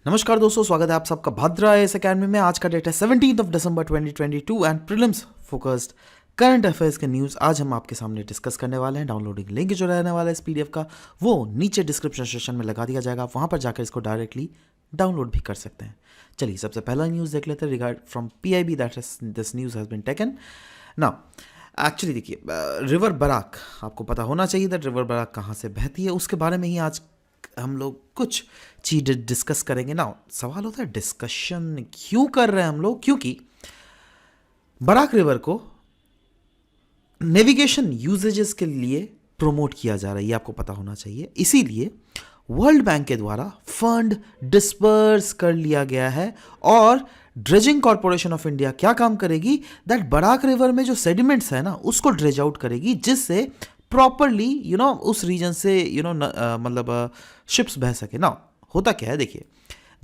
नमस्कार दोस्तों, स्वागत है आप सबका भद्रा आईएएस अकेडमी में। आज का डेट है 17 दिसंबर 2022 and prelims focused current affairs के न्यूज़ आज हम आपके सामने डिस्कस करने वाले हैं। डाउनलोडिंग लिंक जो रहने वाला है इस पीडीएफ का वो नीचे डिस्क्रिप्शन सेक्शन में लगा दिया जाएगा, आप वहाँ पर जाकर इसको डायरेक्टली डाउनलोड भी कर सकते हैं। चलिए सबसे पहला न्यूज़ देख लेते हैं regard from PIB that this news has been taken now. Actually देखिए, रिवर बराक आपको पता होना चाहिए दैट रिवर बराक कहाँ से बहती है, उसके बारे में ही आज हम लोग कुछ चीज़ें डिस्कस करेंगे ना। सवाल होता है डिस्कशन क्यों कर रहे हैं हम लोग, क्योंकि बराक रिवर को नेविगेशन यूजेजेस के लिए प्रमोट किया जा रहा है, ये आपको पता होना चाहिए। इसीलिए वर्ल्ड बैंक के द्वारा फंड डिस्पर्स कर लिया गया है और ड्रेजिंग कॉरपोरेशन ऑफ इंडिया क्या काम करेगी दैट बराक रिवर में जो सेडिमेंट्स है ना उसको ड्रेज आउट करेगी, जिससे प्रॉपरली उस रीजन से मतलब शिप्स बह सके ना। होता क्या है देखिए,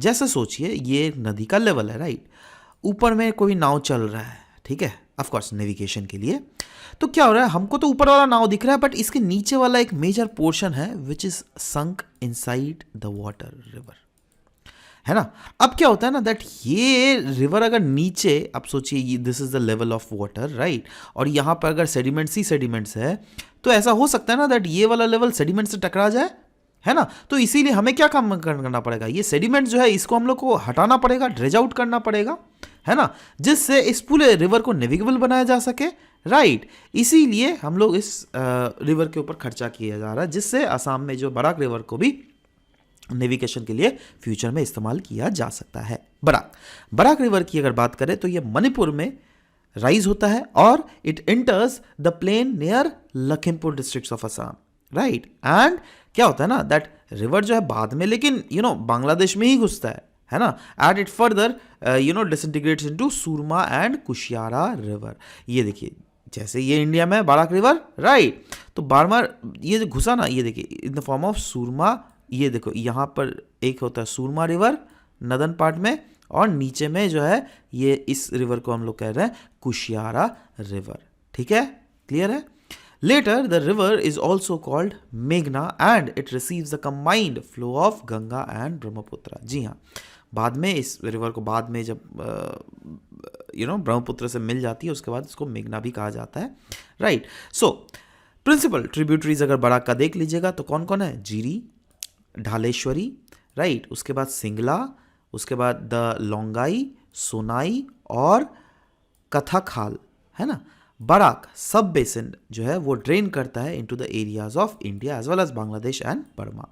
जैसे सोचिए ये नदी का लेवल है, राइट। ऊपर में कोई नाव चल रहा है, ठीक है, ऑफ कोर्स नेविगेशन के लिए। तो क्या हो रहा है, हमको तो ऊपर वाला नाव दिख रहा है बट इसके नीचे वाला एक मेजर पोर्शन है which is sunk inside the water river, है ना। अब क्या होता है ना दैट ये रिवर अगर नीचे, आप सोचिए this is the level of water, right, और यहाँ पर अगर सेडिमेंट्स ही सेडिमेंट्स है तो ऐसा हो सकता है ना दैट ये वाला लेवल सेडिमेंट से टकरा जाए, है ना। तो इसीलिए हमें क्या काम करना पड़ेगा, ये सेडिमेंट जो है इसको हम लोग को हटाना पड़ेगा, ड्रेज आउट करना पड़ेगा, है ना, जिससे इस पूरे रिवर को नेविगेबल बनाया जा सके, राइट। इसीलिए हम लोग इस रिवर के ऊपर खर्चा किया जा रहा है, जिससे असम में जो बराक रिवर को भी नेविगेशन के लिए फ्यूचर में इस्तेमाल किया जा सकता है। बराक रिवर की अगर बात करें तो ये मणिपुर में राइज होता है और it enters the plain near Lakhimpur district of Assam, right. And क्या होता है ना दैट रिवर जो है बाद में लेकिन बांग्लादेश में ही घुसता है ना। And it further disintegrates into Surma and Kushiyara river. ये देखिए जैसे ये इंडिया में बराक रिवर, राइट, तो बार बार ये जो घुसा ना, ये देखिए इन द फॉर्म ऑफ सुरमा। ये देखो यहाँ पर एक होता है सुरमा रिवर नदन पार्ट में, और नीचे में जो है ये इस रिवर को हम लोग कह रहे हैं कुशियारा रिवर, ठीक है, क्लियर है। Later the river is also called मेघना and it receives the combined flow of Ganga and Brahmaputra. जी हाँ, बाद में इस रिवर को बाद में जब ब्रह्मपुत्र से मिल जाती है उसके बाद इसको मेघना भी कहा जाता है, राइट। सो प्रिंसिपल ट्रिब्यूटरीज अगर बराक का देख लीजिएगा तो कौन कौन है, जीरी, ढालेश्वरी, राइट, उसके बाद सिंगला, उसके बाद द लोंगाई, सोनाई और कथाखाल, है ना। बराक सब बेसिन जो है वो ड्रेन करता है into the areas of India as well as Bangladesh and Burma.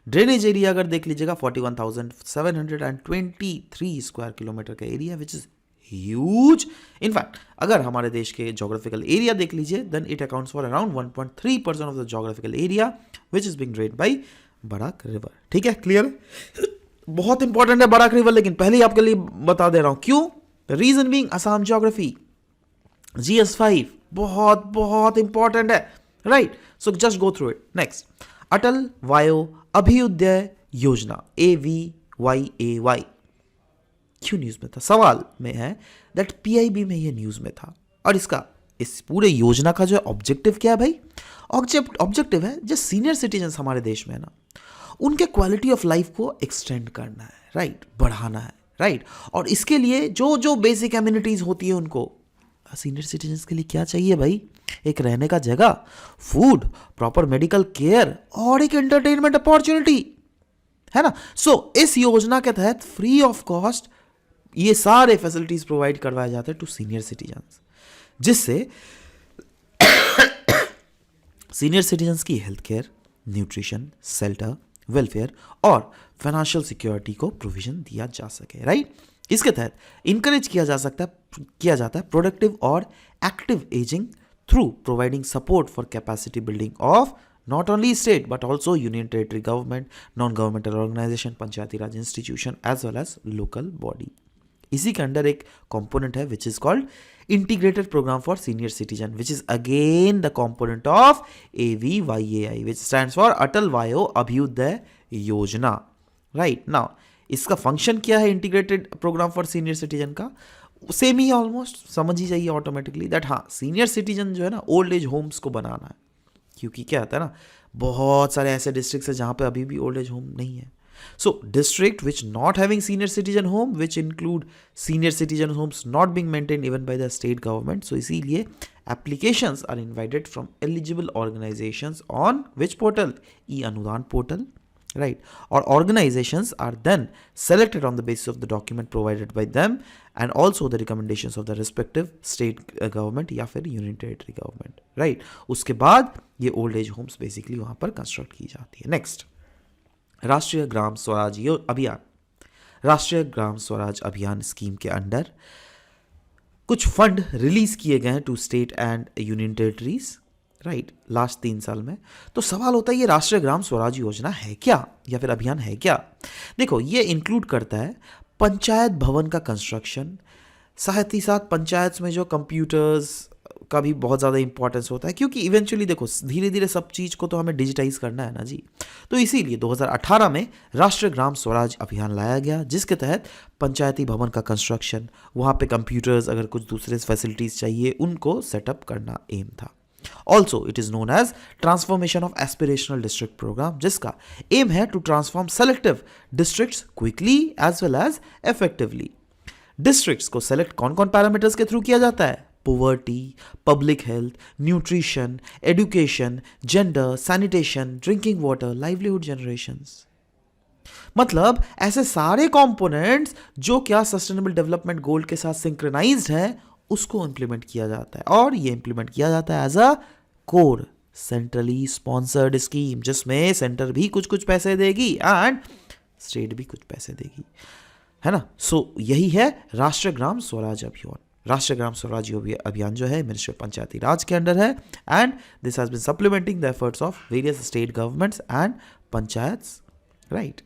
Drainage area अगर देख लीजिएगा 41,723 स्क्वायर किलोमीटर का area which is huge. In fact अगर हमारे देश के जोग्राफिकल एरिया देख लीजिए then it accounts for around 1.3% of the geographical area which is being drained by Barak river, ठीक है, क्लियर। बहुत इंपॉर्टेंट है बराक रिवर, लेकिन पहले ही आपके लिए बता दे रहा हूं क्यों। The reason being Assam geography GS5 बहुत बहुत इंपॉर्टेंट है, right. So just go through it. Next, Atal Vayo Abhyuday Yojana AVYAY क्यों न्यूज में था, सवाल में है दैट PIB में ये न्यूज में था। और इसका इस पूरे योजना का जो ऑब्जेक्टिव क्या है भाई, ऑब्जेक्टिव है जो सीनियर सिटीजन हमारे देश में है ना उनके क्वालिटी ऑफ लाइफ को एक्सटेंड करना है, राइट, बढ़ाना है, राइट। और इसके लिए जो जो बेसिक एमिनिटीज होती है उनको सीनियर सिटीजन्स के लिए क्या चाहिए भाई, एक रहने का जगह, फूड, प्रॉपर मेडिकल केयर और एक एंटरटेनमेंट अपॉर्चुनिटी, है ना। सो इस योजना के तहत फ्री ऑफ कॉस्ट ये सारे फैसिलिटीज प्रोवाइड करवाए जाते हैं टू सीनियर सिटीजन्स, जिससे सीनियर सिटीजन्स की health care, nutrition, shelter, welfare और फाइनेंशियल सिक्योरिटी को प्रोविजन दिया जा सके, राइट। इसके तहत इंकरेज किया जाता है प्रोडक्टिव और active ageing through providing support for capacity building of not only state but also union territory government, non governmental organisation, panchayati raj institution as well as local body. इसी के अंडर एक कंपोनेंट है which is called integrated programme for senior citizen which is again the component of AVYAI which stands for Atal Vayo Abhyuday Yojana, right. Now इसका function क्या है integrated programme for senior citizen का, same ही है almost, समझ ही जाइए ऑटोमेटिकली दैट हाँ senior citizen जो है ना ओल्ड एज होम्स को बनाना है, क्योंकि क्या होता है ना बहुत सारे ऐसे डिस्ट्रिक्ट्स हैं जहाँ पे अभी भी ओल्ड एज होम नहीं है। So district which not having senior citizen home, which include senior citizen homes not being maintained even by the state government, so इसीलिए applications are invited from eligible organizations on which portal? E-Anudan portal, right? Or organizations are then selected on the basis of the document provided by them and also the recommendations of the respective state government या फिर union territory government, right? उसके बाद ये old age homes basically वहाँ पर construct की जाती है. नेक्स्ट, राष्ट्रीय ग्राम स्वराज अभियान. राष्ट्रीय ग्राम स्वराज अभियान स्कीम के अंडर कुछ फंड रिलीज किए गए हैं to state and union territories, right, last 3 साल में. तो सवाल होता है ये राष्ट्रीय ग्राम स्वराज योजना है क्या या फिर अभियान है क्या? देखो, ये इंक्लूड करता है पंचायत भवन का कंस्ट्रक्शन, साथ ही साथ पंचायत में जो कंप्यूटर्स का भी बहुत ज़्यादा इंपॉर्टेंस होता है, क्योंकि इवेंचुअली देखो धीरे धीरे सब चीज़ को तो हमें डिजिटाइज करना है ना जी. तो इसीलिए 2018 में राष्ट्रीय ग्राम स्वराज अभियान लाया गया, जिसके तहत पंचायती भवन का कंस्ट्रक्शन, वहाँ पे कंप्यूटर्स, अगर कुछ दूसरे फैसिलिटीज़ चाहिए उनको सेटअप करना एम था. Also, it is known as Transformation of Aspirational District Program, जिसका एम है to transform selective districts quickly as well as effectively. Districts को select कौन कौन पैरामीटर्स के थ्रू किया जाता है? Poverty, public health, nutrition, education, gender, sanitation, drinking water, livelihood generations. मतलब ऐसे सारे कंपोनेंट्स जो क्या सस्टेनेबल डेवलपमेंट गोल के साथ सिंक्रोनाइज्ड है, उसको इंप्लीमेंट किया जाता है. और ये इंप्लीमेंट किया जाता है as a core centrally sponsored scheme, जिसमें सेंटर भी कुछ कुछ पैसे देगी एंड स्टेट भी कुछ पैसे देगी, है ना. सो यही है राष्ट्रीय ग्राम स्वराज अभियान. राष्ट्रीय ग्राम स्वराज अभियान जो है मिनिस्ट्री ऑफ पंचायती राज के अंडर है and this has been supplementing the efforts of various state governments and panchayats, right.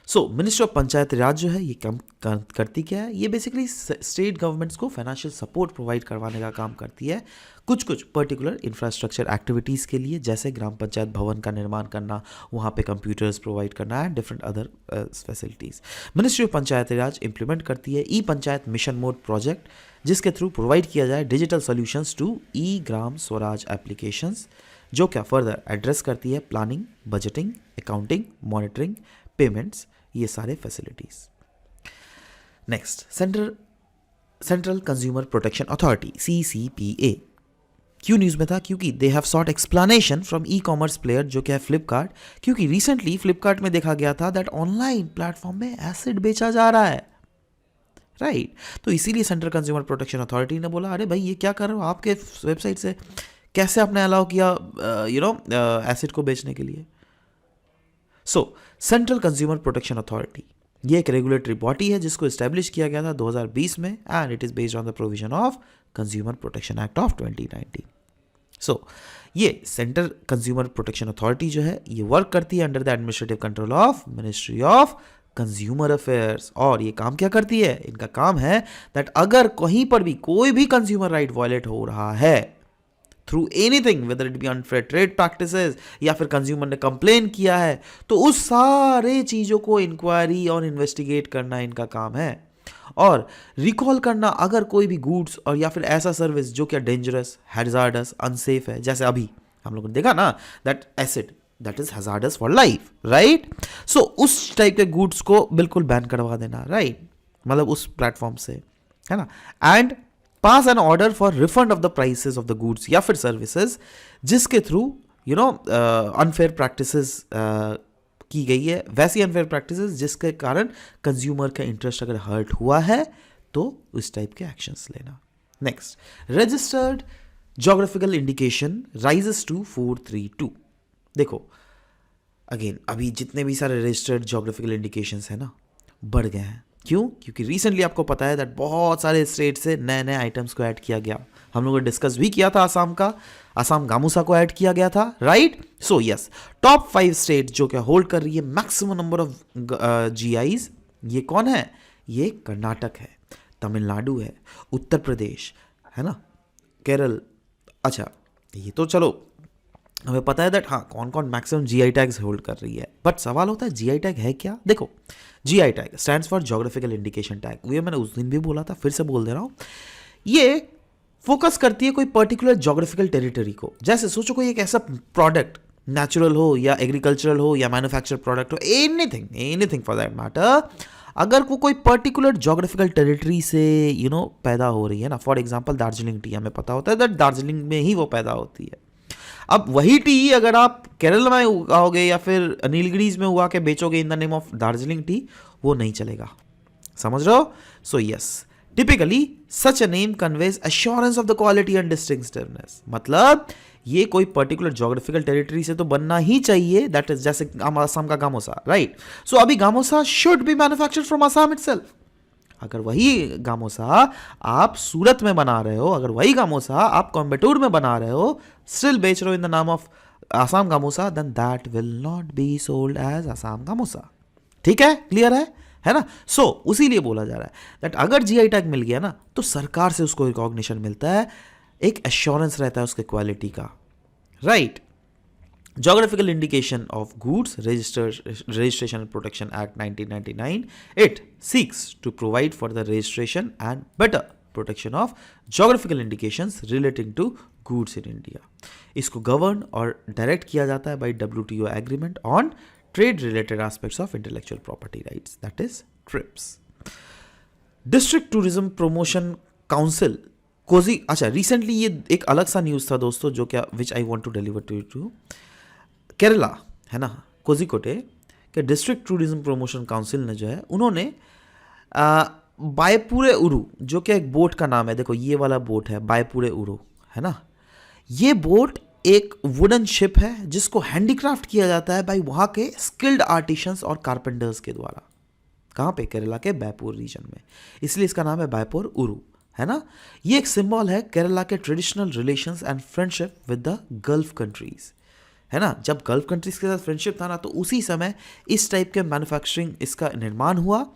So ministry of पंचायती राज जो है ये कम करती क्या है? ये बेसिकली स्टेट गवर्नमेंट्स को फाइनेंशियल सपोर्ट प्रोवाइड करवाने का काम करती है कुछ कुछ पर्टिकुलर इंफ्रास्ट्रक्चर एक्टिविटीज़ के लिए, जैसे ग्राम पंचायत भवन का निर्माण करना, वहाँ पे कंप्यूटर्स प्रोवाइड करना and different other facilities. Ministry of Panchayati Raj implement करती है e panchayat mission mode project, जिसके थ्रू प्रोवाइड किया जाए digital solutions to e Gram Swaraj applications, जो क्या फर्दर एड्रेस करती है planning, budgeting, accounting, monitoring, payments, ये सारे facilities. Next, central consumer protection authority CCPA. क्यों न्यूज़ में था? क्योंकि they have sought explanation from e commerce player जो क्या है फ्लिपकार्ट, क्योंकि रिसेंटली फ्लिपकार्ट में देखा गया था दैट ऑनलाइन प्लेटफॉर्म में एसिड बेचा जा रहा है, राइट. तो इसीलिए सेंट्रल कंज्यूमर प्रोटेक्शन अथॉरिटी ने बोला अरे भाई ये क्या कर रहे हो, आपके वेबसाइट से कैसे आपने अलाउ किया एसिड को बेचने के लिए. सो सेंट्रल कंज्यूमर प्रोटेक्शन अथॉरिटी ये एक रेगुलेटरी बॉडी है जिसको इस्टेब्लिश किया गया था 2020 में and it is based on the provision of consumer protection act of 2019. सो ये सेंट्रल कंज्यूमर प्रोटेक्शन अथॉरिटी जो है ये वर्क करती है under the administrative control of ministry of consumer affairs. और ये काम क्या करती है? इनका काम है दैट अगर कहीं पर भी कोई भी कंज्यूमर राइट वायलेट हो रहा है through anything, whether it be unfair trade practices या फिर कंज्यूमर ने कंप्लेन किया है, तो उस सारे चीज़ों को इंक्वायरी और इन्वेस्टिगेट करना इनका काम है. और रिकॉल करना अगर कोई भी गुड्स और या फिर ऐसा सर्विस जो क्या डेंजरस, हैजार्डस, अनसेफ है, जैसे अभी हम लोगों ने देखा ना that acid that is hazardous for life, right. So उस टाइप के गुड्स को बिल्कुल बैन करवा देना, राइट, मतलब उस प्लेटफॉर्म से, है ना. And pass an order for refund of the prices of the goods या फिर सर्विसेज, जिसके थ्रू अनफेयर प्रैक्टिसेस की गई है, वैसी अनफेयर प्रैक्टिसेस जिसके कारण कंज्यूमर का इंटरेस्ट अगर हर्ट हुआ है तो उस टाइप के एक्शंस लेना. Next, registered geographical indication rises to 432. देखो अगेन अभी जितने भी सारे रजिस्टर्ड ज्योग्राफिकल इंडिकेशंस है ना बढ़ गए हैं. क्यों? क्योंकि रिसेंटली आपको पता है दैट बहुत सारे स्टेट से नए नए आइटम्स को ऐड किया गया. हम लोगों ने डिस्कस भी किया था आसाम गामूसा को ऐड किया गया था, right. So yes, top 5 state जो क्या होल्ड कर रही है मैक्सिमम नंबर ऑफ GIs, ये कौन है? ये कर्नाटक है, तमिलनाडु है, उत्तर प्रदेश है ना, केरल. अच्छा ये तो चलो हमें पता है दैट हाँ कौन कौन मैक्सिमम GI टैग्स होल्ड कर रही है. बट सवाल होता है GI टैग है क्या? देखो GI tag stands for geographical indication tag. ये मैंने उस दिन भी बोला था, फिर से बोल दे रहा हूँ. ये फोकस करती है कोई पर्टिकुलर ज्योग्राफिकल टेरिटरी को. जैसे सोचो कोई एक ऐसा प्रोडक्ट नेचुरल हो या एग्रीकल्चरल हो या मैन्युफैक्चर प्रोडक्ट हो, एनीथिंग फॉर दैट मैटर, अगर वो कोई पर्टिकुलर जोग्राफिकल टेरिटरी से पैदा हो रही है ना, फॉर एग्जांपल दार्जिलिंग टी, हमें पता होता है दैट दार्जिलिंग में ही वो पैदा होती है। अब वही टी अगर आप केरल में उगाओगे या फिर नीलगिरीज में उगा के बेचोगे in the name of Darjeeling tea, वो नहीं चलेगा। समझ रहे हो? So yes, typically such a name conveys assurance of the quality and distinctiveness. मतलब ये कोई पर्टिकुलर जोग्राफिकल टेरिटरी से तो बनना ही चाहिए, दैट इज जैसे असम का गामोसा, राइट? सो अभी gamosa should be manufactured from Assam itself. अगर वही गामोसा आप सूरत में बना रहे हो, अगर वही गामोसा आप कोयम्बटूर में बना रहे हो, स्टिल बेच रहे हो इन द नाम of Assam gamosa, then that will not be sold as Assam gamosa. ठीक है? क्लियर है ना? सो उसी लिए बोला जा रहा है दैट अगर जीआई टैग मिल गया ना, तो सरकार से उसको रिकॉग्निशन मिलता है, एक एश्योरेंस रहता है उसके क्वालिटी का, right? Geographical indication of goods registration and protection act 1999, it seeks to provide for the registration and better protection of geographical indications relating to goods in India. इसको govern और direct किया जाता है by WTO agreement on trade related aspects of intellectual property rights, that is TRIPS. District Tourism Promotion Council कोजी, अच्छा recently ये एक अलग सा न्यूज़ था दोस्तों, जो क्या which I want to deliver to you. Kerala है ना, कोझिकोटे के डिस्ट्रिक्ट टूरिज्म प्रमोशन काउंसिल ने जो है, उन्होंने बायपुरे उरू, जो कि एक बोट का नाम है, देखो ये वाला बोट है बायपुरे उरू, है ना, ये बोट एक वुडन शिप है जिसको हैंडीक्राफ्ट किया जाता है बाई वहाँ के स्किल्ड आर्टिशंस और कारपेंटर्स के द्वारा। कहाँ पे? केरला के बायपुर रीजन में, इसलिए इसका नाम है बायपुर उरू, है ना। ये एक सिंबल है केरला के traditional relations and friendship with the gulf countries, है ना। जब गल्फ कंट्रीज के साथ फ्रेंडशिप था ना, तो उसी समय इस टाइप के मैन्युफैक्चरिंग इसका निर्माण हुआ।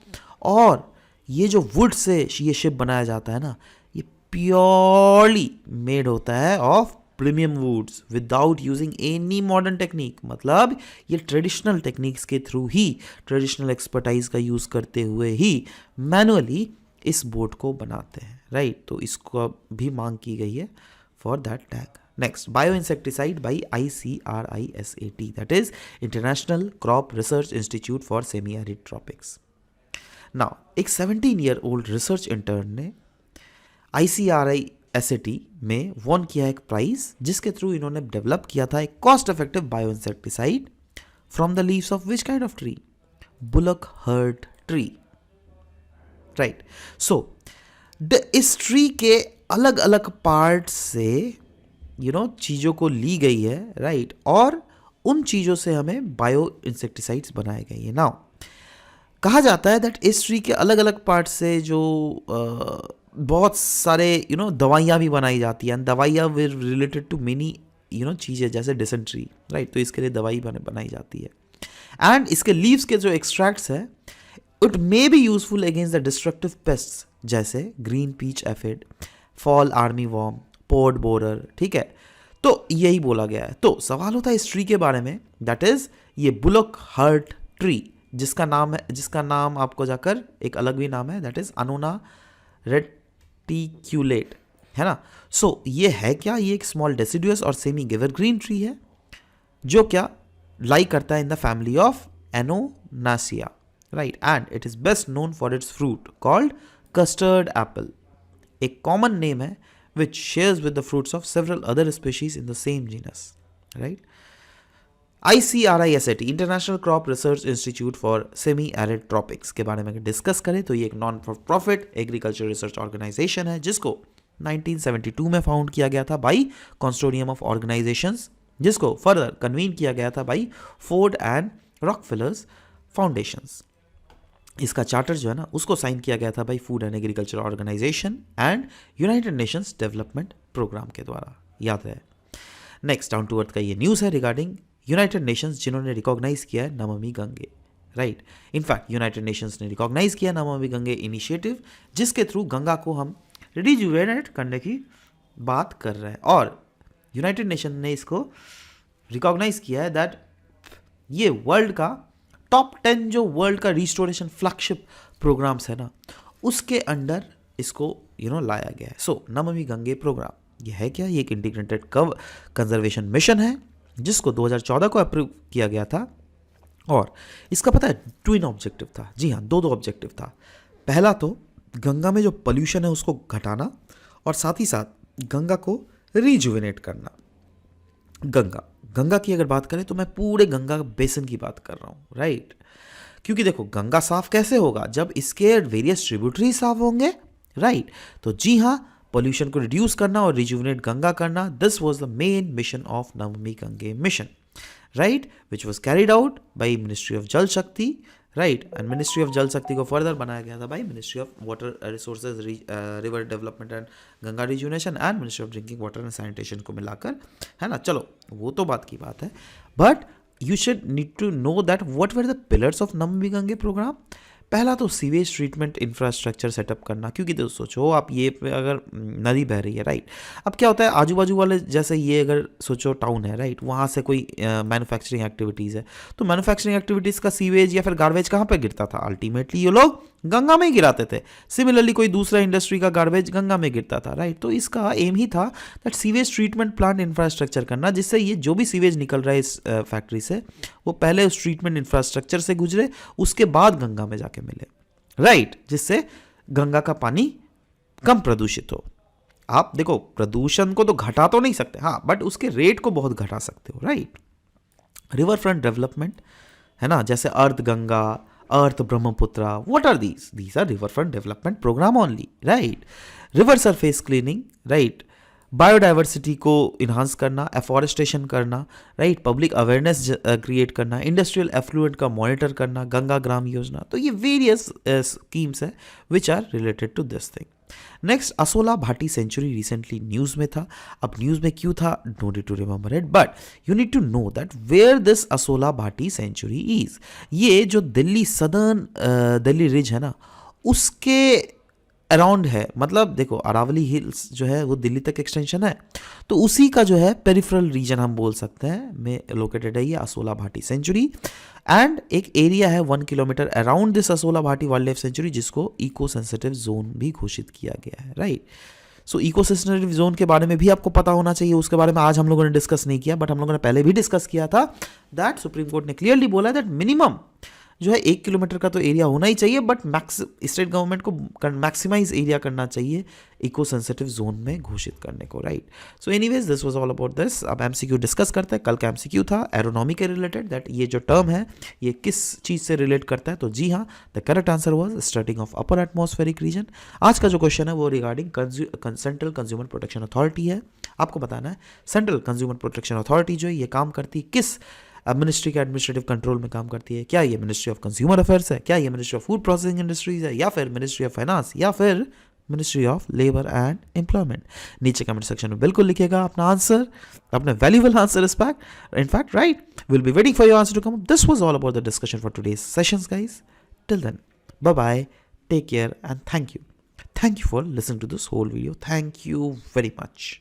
और ये जो वुड से ये शिप बनाया जाता है ना, ये प्योरली मेड होता है of premium woods without using any modern technique. मतलब ये ट्रेडिशनल टेक्निक्स के थ्रू ही, ट्रेडिशनल एक्सपर्टाइज का यूज़ करते हुए ही मैनुअली इस बोट को बनाते हैं, राइट। तो इसको भी मांग की गई है for that tag. Next, bio insecticide by ICRISAT, that is international crop research institute for semi arid tropics. Now एक 17 ईयर ओल्ड रिसर्च इंटर्न ने ICRISAT में वॉन किया एक प्राइज, जिसके थ्रू इन्होंने डेवलप किया था एक cost effective bio insecticide from the leaves of which kind of tree? Bullock heart tree, right. So इस ट्री के अलग अलग पार्ट से चीज़ों को ली गई है, राइट, और उन चीज़ों से हमें बायो इंसेक्टिसाइड्स बनाए गए हैं। नाउ कहा जाता है दैट इस ट्री के अलग अलग पार्ट से जो बहुत सारे दवाइयाँ भी बनाई जाती हैं। दवाइयाँ विर रिलेटेड टू मेनी चीज़ें, जैसे डिसेंट्री, राइट, तो इसके लिए दवाई बनाई जाती है। एंड इसके लीव्स के जो एक्सट्रैक्ट्स है, it may be useful against the destructive pests जैसे green peach aphid, fall army worm, pod borer, ठीक है। तो यही बोला गया है। तो सवाल होता है इस ट्री के बारे में, दैट इज ये बुलक हर्ट ट्री, जिसका नाम आपको जाकर एक अलग भी नाम है, दैट इज अनोना रेटिक्यूलेट, है ना। सो ये है क्या? ये एक स्मॉल डेसिडुअस और सेमी एवरग्रीन ट्री है, जो क्या लाई करता है in the family of Annonaceae, right, and it is best known for its fruit called custard apple, एक कॉमन नेम है which shares with the fruits of several other species in the same genus, right? ICRISAT, International Crop Research Institute for Semi-Arid Tropics के बारे में discuss करें तो ये एक non for profit agriculture research organisation है, जिसको 1972 में फाउंड किया गया था बाई कंसोर्टियम ऑफ ऑर्गेनाइजेशंस, जिसको फर्दर कन्वीन किया गया था by Ford and Rockefellers foundations. इसका चार्टर जो है ना, उसको साइन किया गया था by food and agriculture organisation and united nations development programme के द्वारा, याद है। नेक्स्ट, डाउन टू अर्थ का ये न्यूज़ है रिगार्डिंग यूनाइटेड नेशंस, जिन्होंने रिकॉग्नाइज किया है Namami Gange, right. In fact United Nations ने रिकॉग्नाइज किया नमामि गंगे इनिशिएटिव, जिसके थ्रू गंगा को हम रिजुवेनेट करने की बात कर रहे हैं। और यूनाइटेड नेशन ने इसको रिकॉग्नाइज किया है दैट ये वर्ल्ड का टॉप 10 जो वर्ल्ड का रिस्टोरेशन फ्लैगशिप प्रोग्राम्स है ना, उसके अंडर इसको लाया गया है। सो नमामि गंगे प्रोग्राम ये है क्या? ये एक इंटीग्रेटेड कंजर्वेशन मिशन है, जिसको 2014 को अप्रूव किया गया था। और इसका पता है ट्विन ऑब्जेक्टिव था, जी हाँ, दो ऑब्जेक्टिव था। पहला तो गंगा में जो पोल्यूशन है उसको घटाना, और साथ ही साथ गंगा को रिजुविनेट करना। गंगा की अगर बात करें तो मैं पूरे गंगा बेसिन की बात कर रहा हूँ, राइट। क्योंकि देखो गंगा साफ कैसे होगा, जब इसके वेरियस ट्रिब्यूटरी साफ होंगे, राइट। तो जी हाँ, पोल्यूशन को रिड्यूस करना और रिजुविनेट गंगा करना, this was the main mission of Namami Gange mission, right, which was carried out by ministry of Jal Shakti, right. And ministry of Jal शक्ति को फर्दर बनाया गया था by ministry of water resources, river development and Ganga rejuvenation, and ministry of drinking water and sanitation को मिलाकर, है ना। चलो वो तो बात की बात है, but you should need to know that what were the pillars of Namami Gange programme. पहला तो सीवेज ट्रीटमेंट इंफ्रास्ट्रक्चर सेटअप करना, क्योंकि तो सोचो आप ये अगर नदी बह रही है, राइट, अब क्या होता है आजू बाजू वाले, जैसे ये अगर सोचो टाउन है, राइट, वहाँ से कोई मैन्युफैक्चरिंग एक्टिविटीज़ है, तो मैन्युफैक्चरिंग एक्टिविटीज़ का सीवेज या फिर गार्बेज कहाँ पे गिरता था, अल्टीमेटली ये लोग गंगा में ही गिराते थे। सिमिलरली कोई दूसरा इंडस्ट्री का गार्बेज गंगा में गिरता था, राइट। तो इसका एम ही था that sewage treatment plant infrastructure करना, जिससे ये जो भी सीवेज निकल रहा है इस फैक्ट्री से, वो पहले उस ट्रीटमेंट इंफ्रास्ट्रक्चर से गुजरे, उसके बाद गंगा में जाके मिले, राइट, जिससे गंगा का पानी कम प्रदूषित हो। आप देखो प्रदूषण को तो घटा तो नहीं सकते, हाँ, बट उसके रेट को बहुत घटा सकते हो, राइट। रिवर फ्रंट डेवलपमेंट, है ना, जैसे Arth Ganga, Arth Brahmaputra, what are these are river front development programme only, right. River surface cleaning, right, biodiversity को इन्हांस करना, एफॉरेस्टेशन करना, राइट, पब्लिक अवेयरनेस क्रिएट करना, इंडस्ट्रियल एफ्लुएंट का मॉनिटर करना, गंगा ग्राम योजना। तो ये वेरियस स्कीम्स है which are related to this thing. Next, Asola Bhati sanctuary recently news में था। अब न्यूज़ में क्यों था, no need to remember it, but you need to know that where this Asola Bhati sanctuary is. ये जो दिल्ली सदर्न दिल्ली रिज है ना, उसके अराउंड है। मतलब देखो अरावली हिल्स जो है वो दिल्ली तक एक्सटेंशन है, तो उसी का जो है पेरिफेरल रीजन हम बोल सकते हैं में लोकेटेड है ये असोला भाटी सेंचुरी। एंड एक एरिया है 1 kilometre around this Asola Bhati wild life sanctuary, जिसको इको सेंसिटिव जोन भी घोषित किया गया है, राइट। सो इको सेंसिटिव जोन के बारे में भी आपको पता होना चाहिए, उसके बारे में आज हम लोगों ने डिस्कस नहीं किया, बट हम लोगों ने पहले भी डिस्कस किया था दैट सुप्रीम कोर्ट ने क्लियरली बोला दैट मिनिमम जो है 1 किलोमीटर का तो एरिया होना ही चाहिए, बट स्टेट गवर्नमेंट को मैक्सिमाइज एरिया करना चाहिए इको सेंसिटिव जोन में घोषित करने को, right. So anyways this was all about this. अब एमसीक्यू डिस्कस करते हैं। कल का एमसीक्यू था एरोनॉमी के रिलेटेड, दैट ये जो टर्म है ये किस चीज़ से रिलेट करता है, तो जी हाँ, the correct answer was starting of upper atmospheric region. आज का जो क्वेश्चन है वो regarding central consumer protection authority है। आपको बताना है सेंट्रल कंज्यूमर प्रोटेक्शन अथॉरिटी जो है ये काम करती है किस मिनिस्ट्री के एडमिनिस्ट्रेटिव कंट्रोल में काम करती है। क्या ये मिनिस्ट्री ऑफ कंज्यूमर अफेयर्स है, क्या ये ministry of food processing industries है, या फिर मिनिस्ट्री ऑफ फाइनेंस, या फिर ministry of labour and employment. नीचे कमेंट सेक्शन में बिल्कुल लिखिएगा अपना आंसर, अपने valuable answer in fact, right. Will be waiting for your answer to come. This was all about the discussion for today's sessions guys. Till then, bye bye, take care and thank you for listening to this whole video. Thank you very much.